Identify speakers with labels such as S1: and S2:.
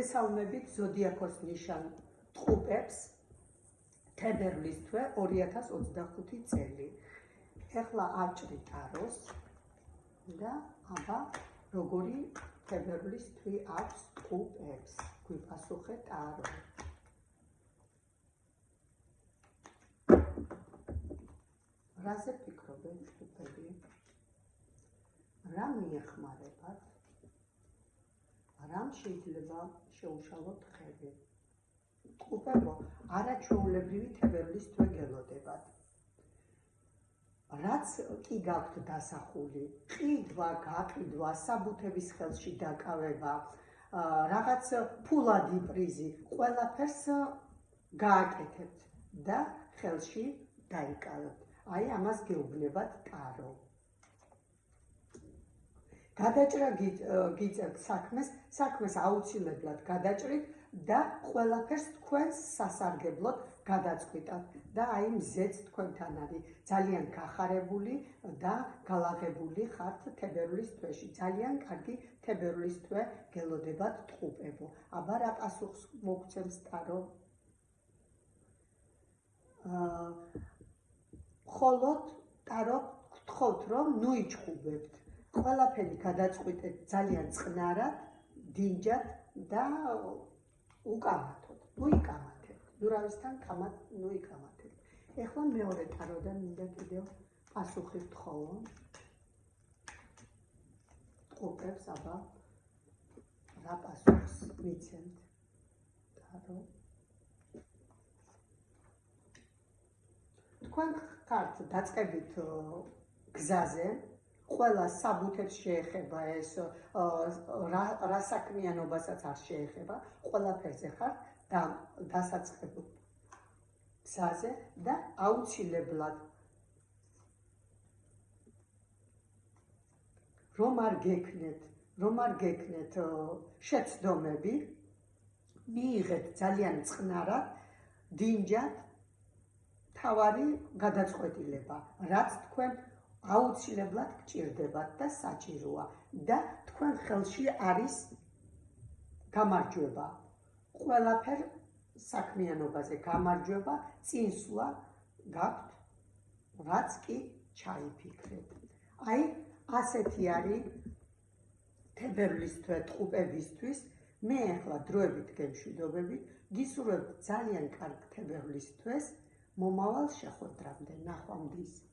S1: მოგესალმებით ზოდიაქოს ნიშან ტყუპებს თებერვლის თვე 2025 წელი. ეხლა ავჭრით ტაროს და აბა როგორი თებერვლის თვე აქვს ტყუპებს. გვიპასუხე ტარო. რაზე ფიქრობენ ტყუპები? რა მიეხმარებათ? რამ შეიძლება შეუშალოთ ხელი? ტყუპებო, არაჩვეულებრივი თებერვლის თვე გელოდებათ. რაც კი გაქვთ დასახული, ყიდვა, გაყიდვა, საბუთების ხელში დაკავება, რაღაც ფულადი პრიზი, ყველაფერს გააკეთებთ და ხელში დაიკავებთ. აი ამას გეუბნებათ ტარო. გადაჭრა გიწევთ საქმეს აუცილებლად გადაჭრით და ყველაფერს თქვენს სასარგებლოდ გადაწყვიტათ და აი მზეც თქვენთან არის. ძალიან გახარებული და გალაღებული ხართ თებერვლის თვეში. ძალიან კარგი თებერვლის თვე გელოდებათ ტყუპებო. აბა რა პასუხს მოგცემს ტარო? მხოლოდ ტარო გთხოვთ რომ ნუიჩხუბებთ. ყველაფერი გადაწყვიტეთ ძალიან წყნარად, დინჯად და უკამათოთ. ნუიკამათებთ. ნურავისთან ნუიკამათებთ. ეხლა მეორე ტაროდან მინდა კიდევ პასუხი ვთხოვო. ტყუპებს აბა რა პასუხს მიცემთ ტარო? თქვენ ხართ დაწყებით გზაზე, ყველა საბუთებს შეეხება ეს, რა საქმიანობასაც არ შეეხება, ყველაფერზე ხართ დასაწყებულ გზაზე და აუცილებლად რომ არ გექნეთ შეცდომები, მიიღეთ ძალიან წყნარად, დინჯად თავარი გადაწყვეტილება, რაც თქვენ აუცილებლად გჭირდებათ და საჭიროა და თქვენ ხელში არის გამარჯვება. ყველაფერ საქმიანობაზე გამარჯვება, წინსვლა გაქვთ, რაც კი ჩაიფიქრეთ. აი ასეთი არის თებერვლის თვე ტყუპებისთვის. მე ახლა დროებით გემშვიდობებით, გისურვებთ ძალიან კარგ თებერვლის თვეს. მომავალ შეხვედრამდე, ნახვამდის.